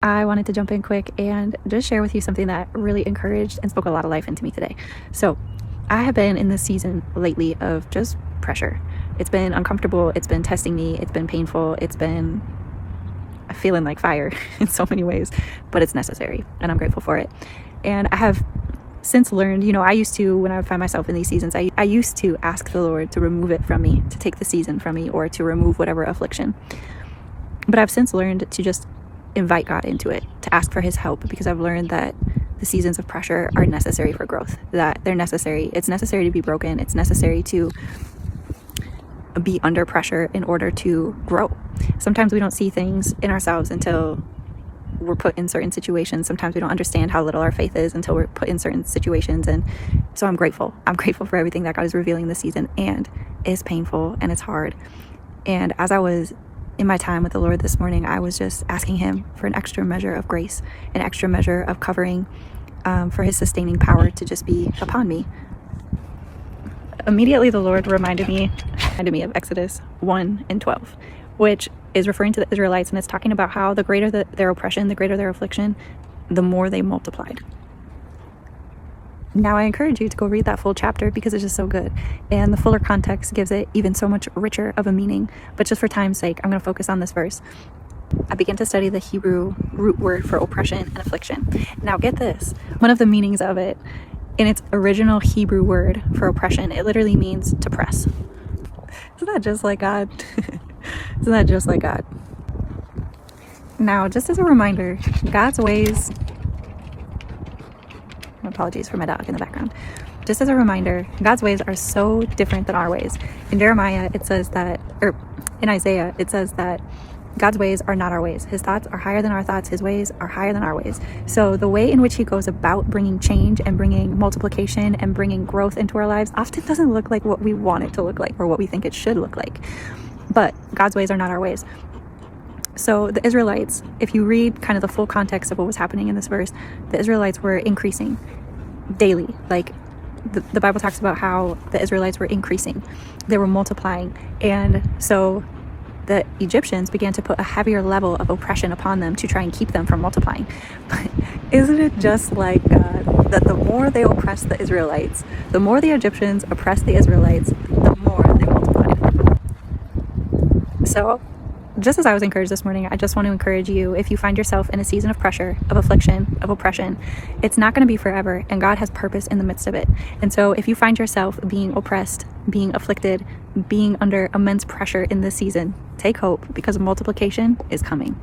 I wanted to jump in quick and just share with you something that really encouraged and spoke a lot of life into me today. So, I have been in this season lately of just pressure. It's been uncomfortable, it's been testing me, it's been painful, it's been feeling like fire in so many ways, but it's necessary and I'm grateful for it. And I have since learned, I used to, when I would find myself in these seasons, I used to ask the Lord to remove it from me, to take the season from me, or to remove whatever affliction. But I've since learned to just invite God into it, to ask for his help, because I've learned that the seasons of pressure are necessary for growth, that they're necessary. It's necessary to be broken. It's necessary to be under pressure in order to grow. Sometimes we don't see things in ourselves until we're put in certain situations. Sometimes we don't understand how little our faith is until we're put in certain situations. And so I'm grateful. I'm grateful for everything that God is revealing this season, and it's painful and it's hard. And as I was in my time with the Lord this morning, I was just asking him for an extra measure of grace, an extra measure of covering, for his sustaining power to just be upon me. Immediately the Lord reminded me of Exodus 1:12, which is referring to the Israelites, and it's talking about how the greater their oppression, the greater their affliction, the more they multiplied. Now I encourage you to go read that full chapter because it's just so good, and the fuller context gives it even so much richer of a meaning. But just for time's sake, I'm going to focus on this verse. I began to study the Hebrew root word for oppression and affliction. Now get this, one of the meanings of it, in its original Hebrew word for oppression, it literally means to press. Isn't that just like God? Isn't that just like God? Now, just as a reminder, God's ways, apologies for my dog in the background. Just as a reminder, God's ways are so different than our ways. In Jeremiah, it says that, or in Isaiah, it says that God's ways are not our ways. His thoughts are higher than our thoughts. His ways are higher than our ways. So the way in which he goes about bringing change and bringing multiplication and bringing growth into our lives often doesn't look like what we want it to look like or what we think it should look like. But God's ways are not our ways. So the Israelites, if you read kind of the full context of what was happening in this verse, the Israelites were increasing daily. Like the Bible talks about how the Israelites were increasing. They were multiplying. And so the Egyptians began to put a heavier level of oppression upon them to try and keep them from multiplying. But isn't it just like God that the more they oppressed the Israelites, the more the Egyptians oppressed the Israelites, the more they multiplied? So just as I was encouraged this morning, I just want to encourage you, if you find yourself in a season of pressure, of affliction, of oppression, it's not going to be forever, and God has purpose in the midst of it. And so if you find yourself being oppressed, being afflicted, being under immense pressure in this season, take hope, because multiplication is coming.